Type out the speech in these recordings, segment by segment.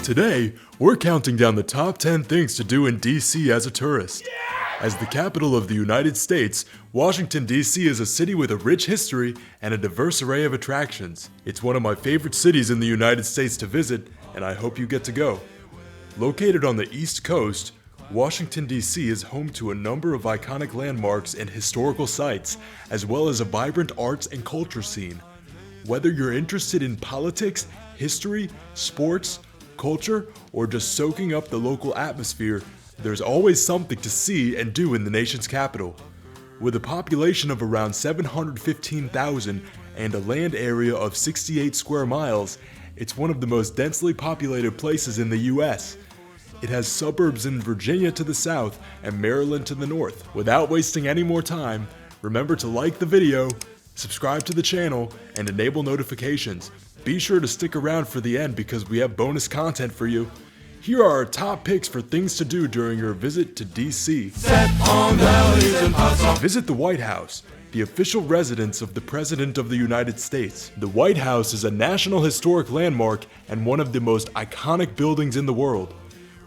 Today, we're counting down the top 10 things to do in DC as a tourist. As the capital of the United States, Washington, D.C. is a city with a rich history and a diverse array of attractions. It's one of my favorite cities in the United States to visit, and I hope you get to go. Located on the East Coast, Washington, D.C. is home to a number of iconic landmarks and historical sites, as well as a vibrant arts and culture scene. Whether you're interested in politics, history, sports, culture, or just soaking up the local atmosphere, there's always something to see and do in the nation's capital. With a population of around 715,000 and a land area of 68 square miles, it's one of the most densely populated places in the US. It has suburbs in Virginia to the south and Maryland to the north. Without wasting any more time, remember to like the video, subscribe to the channel, and enable notifications. Be sure to stick around for the end because we have bonus content for you. Here are our top picks for things to do during your visit to DC. Visit the White House, the official residence of the President of the United States. The White House is a National Historic Landmark and one of the most iconic buildings in the world.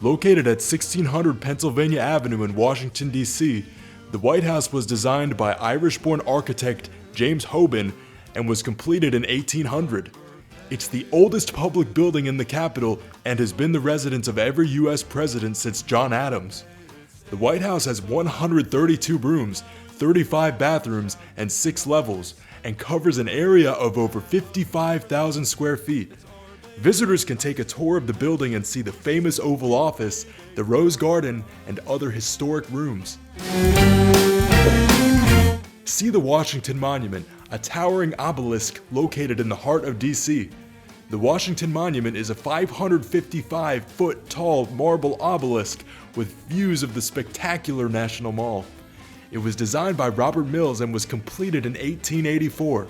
Located at 1600 Pennsylvania Avenue in Washington, D.C., the White House was designed by Irish-born architect James Hoban and was completed in 1800. It's the oldest public building in the Capitol and has been the residence of every U.S. president since John Adams. The White House has 132 rooms, 35 bathrooms, and 6 levels, and covers an area of over 55,000 square feet. Visitors can take a tour of the building and see the famous Oval Office, the Rose Garden, and other historic rooms. See the Washington Monument, a towering obelisk located in the heart of DC. The Washington Monument is a 555-foot tall marble obelisk with views of the spectacular National Mall. It was designed by Robert Mills and was completed in 1884.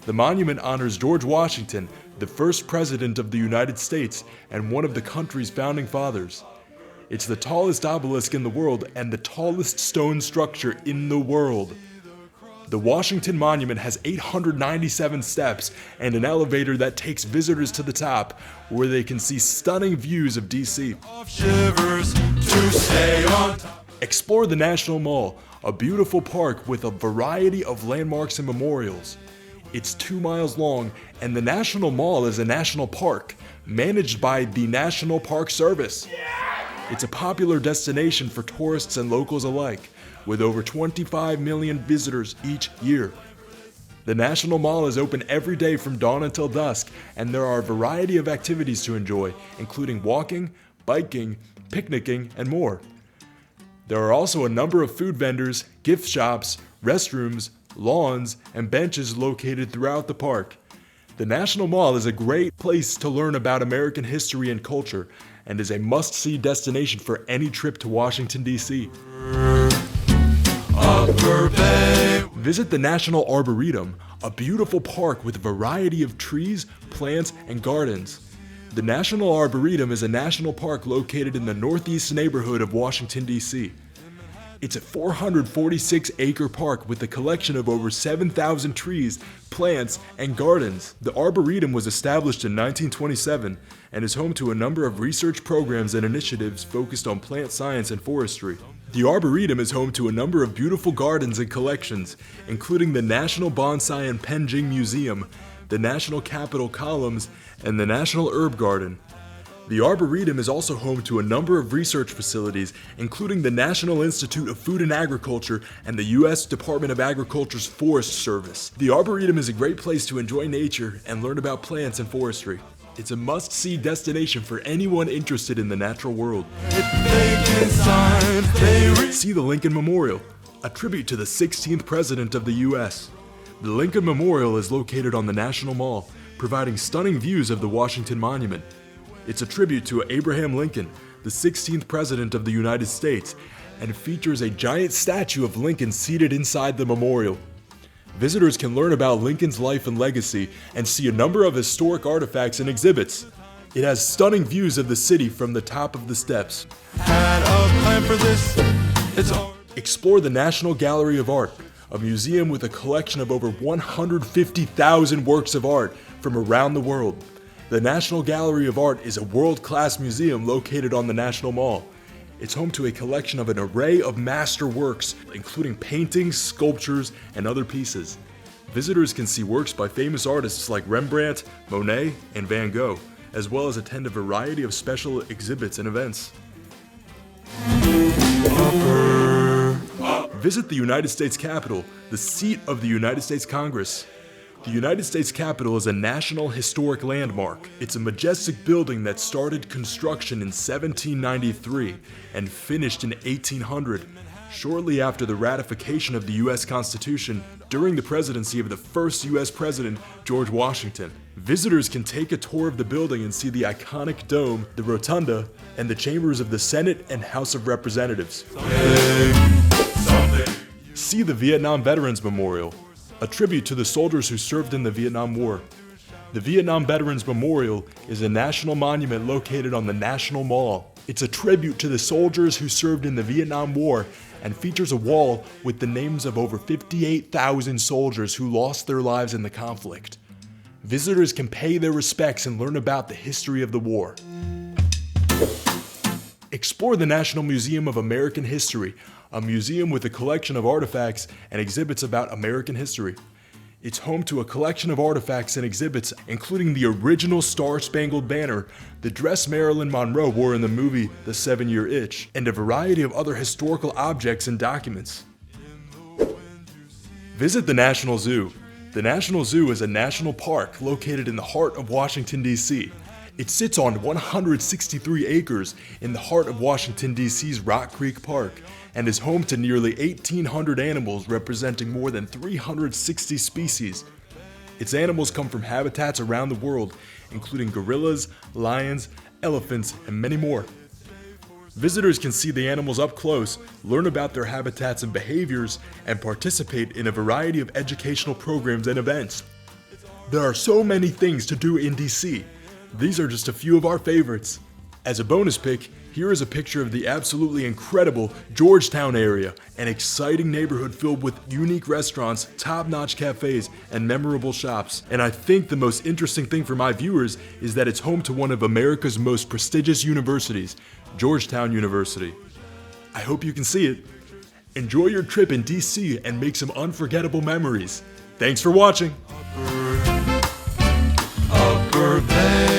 The monument honors George Washington, the first president of the United States and one of the country's founding fathers. It's the tallest obelisk in the world and the tallest stone structure in the world. The Washington Monument has 897 steps and an elevator that takes visitors to the top, where they can see stunning views of DC. Explore the National Mall, a beautiful park with a variety of landmarks and memorials. It's 2 miles long, and the National Mall is a national park, managed by the National Park Service. It's a popular destination for tourists and locals alike, with over 25 million visitors each year. The National Mall is open every day from dawn until dusk, and there are a variety of activities to enjoy, including walking, biking, picnicking, and more. There are also a number of food vendors, gift shops, restrooms, lawns, and benches located throughout the park. The National Mall is a great place to learn about American history and culture, and is a must-see destination for any trip to Washington, D.C. Visit the National Arboretum, a beautiful park with a variety of trees, plants, and gardens. The National Arboretum is a national park located in the northeast neighborhood of Washington, D.C. It's a 446-acre park with a collection of over 7,000 trees, plants, and gardens. The Arboretum was established in 1927 and is home to a number of research programs and initiatives focused on plant science and forestry. The Arboretum is home to a number of beautiful gardens and collections, including the National Bonsai and Penjing Museum, the National Capitol Columns, and the National Herb Garden. The Arboretum is also home to a number of research facilities, including the National Institute of Food and Agriculture and the U.S. Department of Agriculture's Forest Service. The Arboretum is a great place to enjoy nature and learn about plants and forestry. It's a must-see destination for anyone interested in the natural world. See the Lincoln Memorial, a tribute to the 16th President of the U.S. The Lincoln Memorial is located on the National Mall, providing stunning views of the Washington Monument. It's a tribute to Abraham Lincoln, the 16th President of the United States, and features a giant statue of Lincoln seated inside the memorial. Visitors can learn about Lincoln's life and legacy and see a number of historic artifacts and exhibits. It has stunning views of the city from the top of the steps. Explore the National Gallery of Art, a museum with a collection of over 150,000 works of art from around the world. The National Gallery of Art is a world-class museum located on the National Mall. It's home to a collection of an array of master works, including paintings, sculptures, and other pieces. Visitors can see works by famous artists like Rembrandt, Monet, and Van Gogh, as well as attend a variety of special exhibits and events. Visit the United States Capitol, the seat of the United States Congress. The United States Capitol is a National Historic Landmark. It's a majestic building that started construction in 1793 and finished in 1800, shortly after the ratification of the U.S. Constitution during the presidency of the first U.S. President, George Washington. Visitors can take a tour of the building and see the iconic dome, the rotunda, and the chambers of the Senate and House of Representatives. See the Vietnam Veterans Memorial, a tribute to the soldiers who served in the Vietnam War. The Vietnam Veterans Memorial is a national monument located on the National Mall. It's a tribute to the soldiers who served in the Vietnam War and features a wall with the names of over 58,000 soldiers who lost their lives in the conflict. Visitors can pay their respects and learn about the history of the war. Explore the National Museum of American History, a museum with a collection of artifacts and exhibits about American history. It's home to a collection of artifacts and exhibits, including the original Star-Spangled Banner, the dress Marilyn Monroe wore in the movie The 7-Year Itch, and a variety of other historical objects and documents. Visit the National Zoo. The National Zoo is a national park located in the heart of Washington, D.C. It sits on 163 acres in the heart of Washington, D.C.'s Rock Creek Park and is home to nearly 1,800 animals representing more than 360 species. Its animals come from habitats around the world, including gorillas, lions, elephants, and many more. Visitors can see the animals up close, learn about their habitats and behaviors, and participate in a variety of educational programs and events. There are so many things to do in DC. These are just a few of our favorites. As a bonus pick, here is a picture of the absolutely incredible Georgetown area, an exciting neighborhood filled with unique restaurants, top-notch cafes, and memorable shops. And I think the most interesting thing for my viewers is that it's home to one of America's most prestigious universities, Georgetown University. I hope you can see it. Enjoy your trip in DC and make some unforgettable memories. Thanks for watching. Upper Bay.